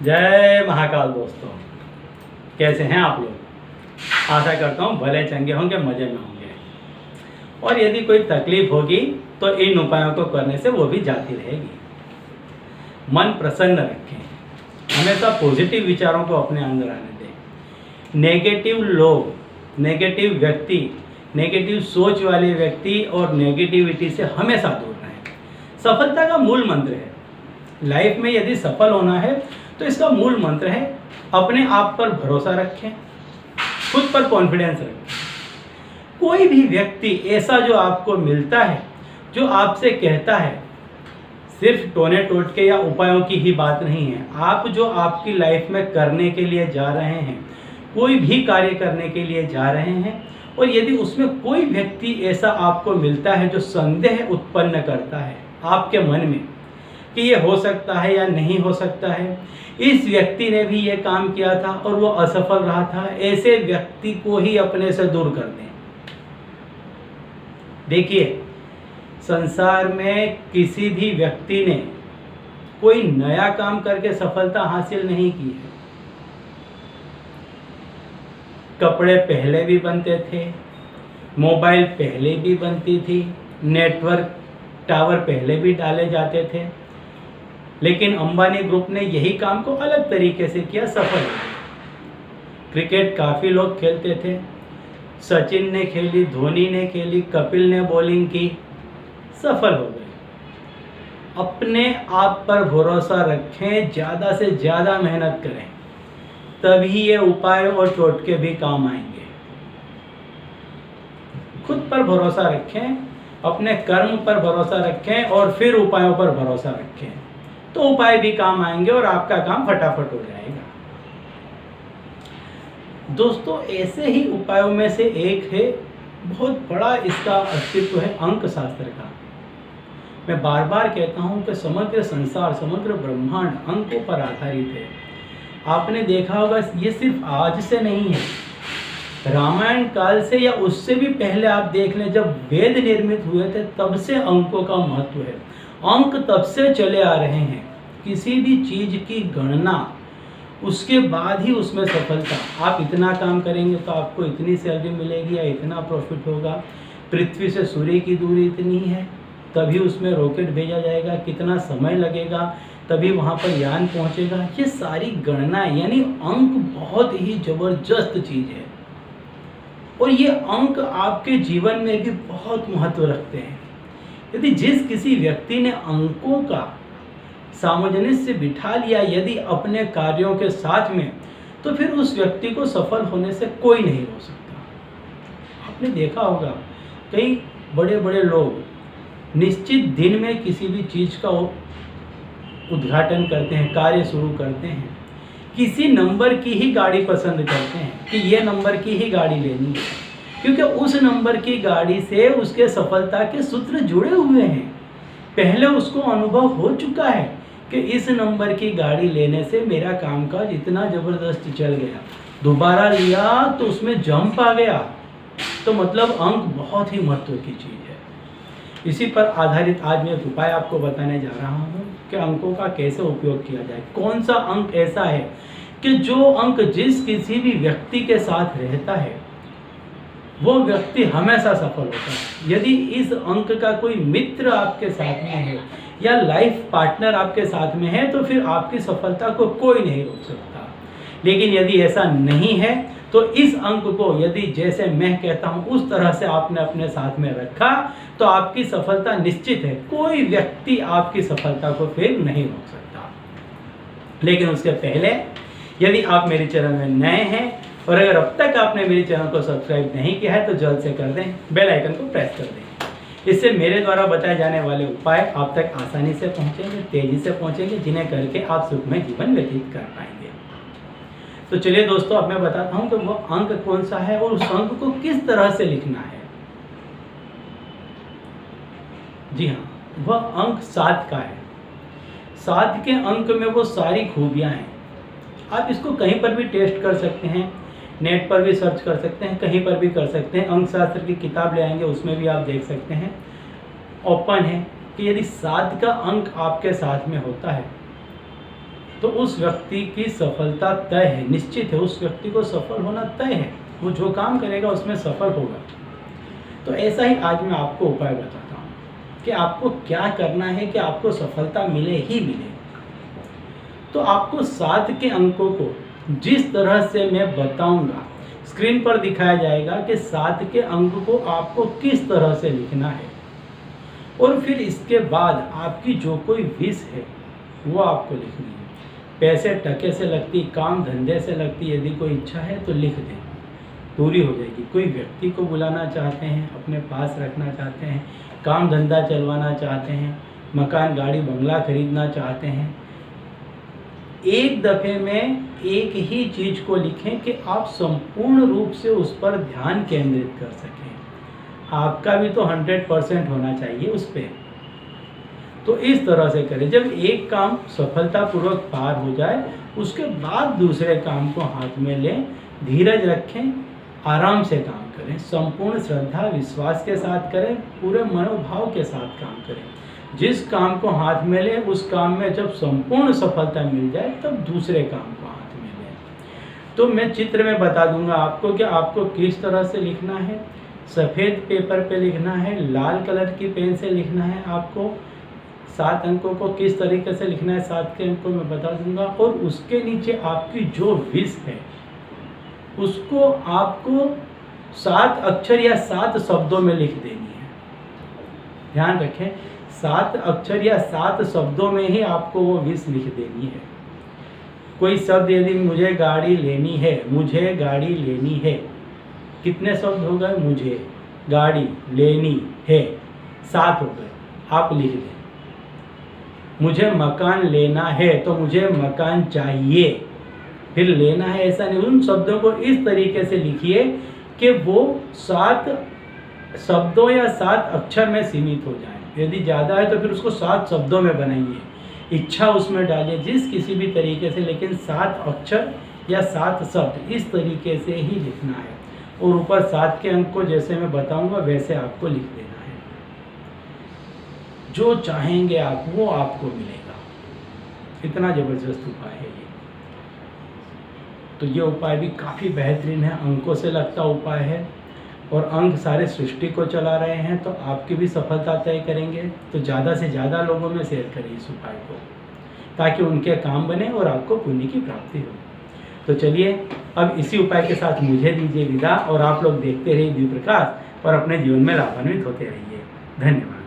जय महाकाल दोस्तों, कैसे हैं आप लोग। आशा करता हूँ भले चंगे होंगे, मज़े में होंगे। और यदि कोई तकलीफ होगी तो इन उपायों को करने से वो भी जाती रहेगी। मन प्रसन्न रखें, हमेशा पॉजिटिव विचारों को अपने अंदर आने दें। नेगेटिव लोग, नेगेटिव व्यक्ति, नेगेटिव सोच वाले व्यक्ति और नेगेटिविटी से हमेशा दूर रहें। सफलता का मूल मंत्र है। लाइफ में यदि सफल होना है तो इसका मूल मंत्र है अपने आप पर भरोसा रखें, खुद पर कॉन्फिडेंस रखें। कोई भी व्यक्ति ऐसा जो आपको मिलता है, जो आपसे कहता है, सिर्फ टोने टोटके या उपायों की ही बात नहीं है। आप जो आपकी लाइफ में करने के लिए जा रहे हैं, कोई भी कार्य करने के लिए जा रहे हैं, और यदि उसमें कोई व्यक्ति ऐसा आपको मिलता है जो संदेह उत्पन्न करता है आपके मन में कि ये हो सकता है या नहीं हो सकता है, इस व्यक्ति ने भी ये काम किया था और वो असफल रहा था, ऐसे व्यक्ति को ही अपने से दूर कर दें। देखिए, संसार में किसी भी व्यक्ति ने कोई नया काम करके सफलता हासिल नहीं की है। कपड़े पहले भी बनते थे, मोबाइल पहले भी बनती थी, नेटवर्क टावर पहले भी डाले जाते थे, लेकिन अंबानी ग्रुप ने यही काम को अलग तरीके से किया, सफल हो गए। क्रिकेट काफ़ी लोग खेलते थे, सचिन ने खेली, धोनी ने खेली, कपिल ने बॉलिंग की, सफल हो गए। अपने आप पर भरोसा रखें, ज़्यादा से ज़्यादा मेहनत करें, तभी ये उपाय और टोटके भी काम आएंगे। खुद पर भरोसा रखें, अपने कर्म पर भरोसा रखें और फिर उपायों पर भरोसा रखें, तो उपाय भी काम आएंगे और आपका काम फटाफट हो जाएगा। दोस्तों, ऐसे ही उपायों में से एक है, बहुत बड़ा इसका अस्तित्व है, अंक शास्त्र का। मैं बार बार कहता हूं कि समग्र संसार, समग्र ब्रह्मांड अंकों पर आधारित है। आपने देखा होगा, ये सिर्फ आज से नहीं है, रामायण काल से या उससे भी पहले आप देख लें, जब वेद निर्मित हुए थे तब से अंकों का महत्व है। अंक तब से चले आ रहे हैं। किसी भी चीज़ की गणना, उसके बाद ही उसमें सफलता। आप इतना काम करेंगे तो आपको इतनी सैलरी मिलेगी या इतना प्रॉफिट होगा। पृथ्वी से सूर्य की दूरी इतनी है, तभी उसमें रॉकेट भेजा जाएगा, कितना समय लगेगा, तभी वहाँ पर यान पहुँचेगा। ये सारी गणना, यानी अंक बहुत ही ज़बरदस्त चीज़ है, और ये अंक आपके जीवन में भी बहुत महत्व रखते हैं। यदि जिस किसी व्यक्ति ने अंकों का सामंजस्य बिठा लिया यदि अपने कार्यों के साथ में, तो फिर उस व्यक्ति को सफल होने से कोई नहीं रोक सकता। आपने देखा होगा, कई बड़े बड़े लोग निश्चित दिन में किसी भी चीज़ का उद्घाटन करते हैं, कार्य शुरू करते हैं, किसी नंबर की ही गाड़ी पसंद करते हैं कि ये नंबर की ही गाड़ी लेनी है, क्योंकि उस नंबर की गाड़ी से उसके सफलता के सूत्र जुड़े हुए हैं। पहले उसको अनुभव हो चुका है कि इस नंबर की गाड़ी लेने से मेरा कामकाज इतना ज़बरदस्त चल गया, दोबारा लिया तो उसमें जंप आ गया। तो मतलब अंक बहुत ही महत्व की चीज़ है। इसी पर आधारित आज मैं एक उपाय आपको बताने जा रहा हूँ कि अंकों का कैसे उपयोग किया जाए। कौन सा अंक ऐसा है कि जो अंक जिस किसी भी व्यक्ति के साथ रहता है वो व्यक्ति हमेशा सफल होता है। यदि इस अंक का कोई मित्र आपके साथ में है या लाइफ पार्टनर आपके साथ में है, तो फिर आपकी सफलता को कोई नहीं रोक सकता। लेकिन यदि ऐसा नहीं है तो इस अंक को यदि जैसे मैं कहता हूँ उस तरह से आपने अपने साथ में रखा, तो आपकी सफलता निश्चित है। कोई व्यक्ति आपकी सफलता को फिर नहीं रोक सकता। लेकिन उसके पहले यदि आप मेरे चैनल में नए हैं और अगर अब तक आपने मेरे चैनल को सब्सक्राइब नहीं किया है तो जल्द से कर दें, बेल आइकन को प्रेस कर दें। इससे मेरे द्वारा बताए जाने वाले उपाय आप तक आसानी से पहुंचेंगे, तेजी से पहुंचेंगे, जिन्हें करके आप सुखमय जीवन व्यतीत कर पाएंगे। तो चलिए दोस्तों, अब मैं बताता हूं कि वो अंक कौन सा है और उस अंक को किस तरह से लिखना है। जी हाँ, वह अंक 7 का है। 7 के अंक में वो सारी खूबियां हैं। आप इसको कहीं पर भी टेस्ट कर सकते हैं, नेट पर भी सर्च कर सकते हैं, कहीं पर भी कर सकते हैं। अंक शास्त्र की किताब ले आएंगे, उसमें भी आप देख सकते हैं। ओपन है कि यदि 7 का अंक आपके साथ में होता है तो उस व्यक्ति की सफलता तय है, निश्चित है। उस व्यक्ति को सफल होना तय है, वो जो काम करेगा उसमें सफल होगा। तो ऐसा ही आज मैं आपको उपाय बताता हूँ कि आपको क्या करना है कि आपको सफलता मिले ही मिले। तो आपको 7 के अंकों को जिस तरह से मैं बताऊंगा, स्क्रीन पर दिखाया जाएगा कि 7 के अंक को आपको किस तरह से लिखना है, और फिर इसके बाद आपकी जो कोई विश है वो आपको लिखनी है। पैसे टके से लगती, काम धंधे से लगती, यदि कोई इच्छा है तो लिख दें, पूरी हो जाएगी। कोई व्यक्ति को बुलाना चाहते हैं, अपने पास रखना चाहते हैं, काम धंधा चलवाना चाहते हैं, मकान गाड़ी बंगला खरीदना चाहते हैं, एक दफ़े में एक ही चीज़ को लिखें कि आप संपूर्ण रूप से उस पर ध्यान केंद्रित कर सकें। आपका भी तो 100% होना चाहिए उस पर। तो इस तरह से करें। जब एक काम सफलतापूर्वक पार हो जाए, उसके बाद दूसरे काम को हाथ में लें, धीरज रखें, आराम से काम करें, संपूर्ण श्रद्धा विश्वास के साथ करें, पूरे मनोभाव के साथ काम करें। जिस काम को हाथ में लें, उस काम में जब संपूर्ण सफलता मिल जाए तब दूसरे काम को हाथ में लें। तो मैं चित्र में बता दूंगा आपको कि आपको किस तरह से लिखना है। सफ़ेद पेपर पे लिखना है, लाल कलर की पेन से लिखना है। आपको 7 अंकों को किस तरीके से लिखना है, 7 के अंकों में बता दूंगा। और उसके नीचे आपकी जो विश है उसको आपको 7 अक्षर या 7 शब्दों में लिख देनी है। ध्यान रखें, 7 अक्षर या 7 शब्दों में ही आपको वो विश लिख देनी है। कोई शब्द यदि मुझे गाड़ी लेनी है, मुझे गाड़ी लेनी है, कितने शब्द हो गए? मुझे गाड़ी लेनी है, 7 हो गए, आप लिख दें। मुझे मकान लेना है, तो मुझे मकान चाहिए, फिर लेना है ऐसा नहीं। उन शब्दों को इस तरीके से लिखिए कि वो 7 शब्दों या 7 अक्षर में सीमित हो जाए। यदि ज़्यादा है तो फिर उसको 7 शब्दों में बनाइए, इच्छा उसमें डालिए जिस किसी भी तरीके से, लेकिन 7 अक्षर या 7 शब्द इस तरीके से ही लिखना है। और ऊपर 7 के अंक को जैसे मैं बताऊंगा वैसे आपको लिख देना है। जो चाहेंगे आप वो आपको मिलेगा। इतना ज़बरदस्त उपाय है ये। तो ये उपाय भी काफ़ी बेहतरीन है, अंकों से लगता उपाय है, और अंक सारे सृष्टि को चला रहे हैं, तो आपकी भी सफलता तय करेंगे। तो ज़्यादा से ज़्यादा लोगों में शेयर करें इस उपाय को, ताकि उनके काम बने और आपको पुण्य की प्राप्ति हो। तो चलिए अब इसी उपाय के साथ मुझे दीजिए विदा, और आप लोग देखते रहिए द्विप्रकाश और अपने जीवन में लाभान्वित होते रहिए। धन्यवाद।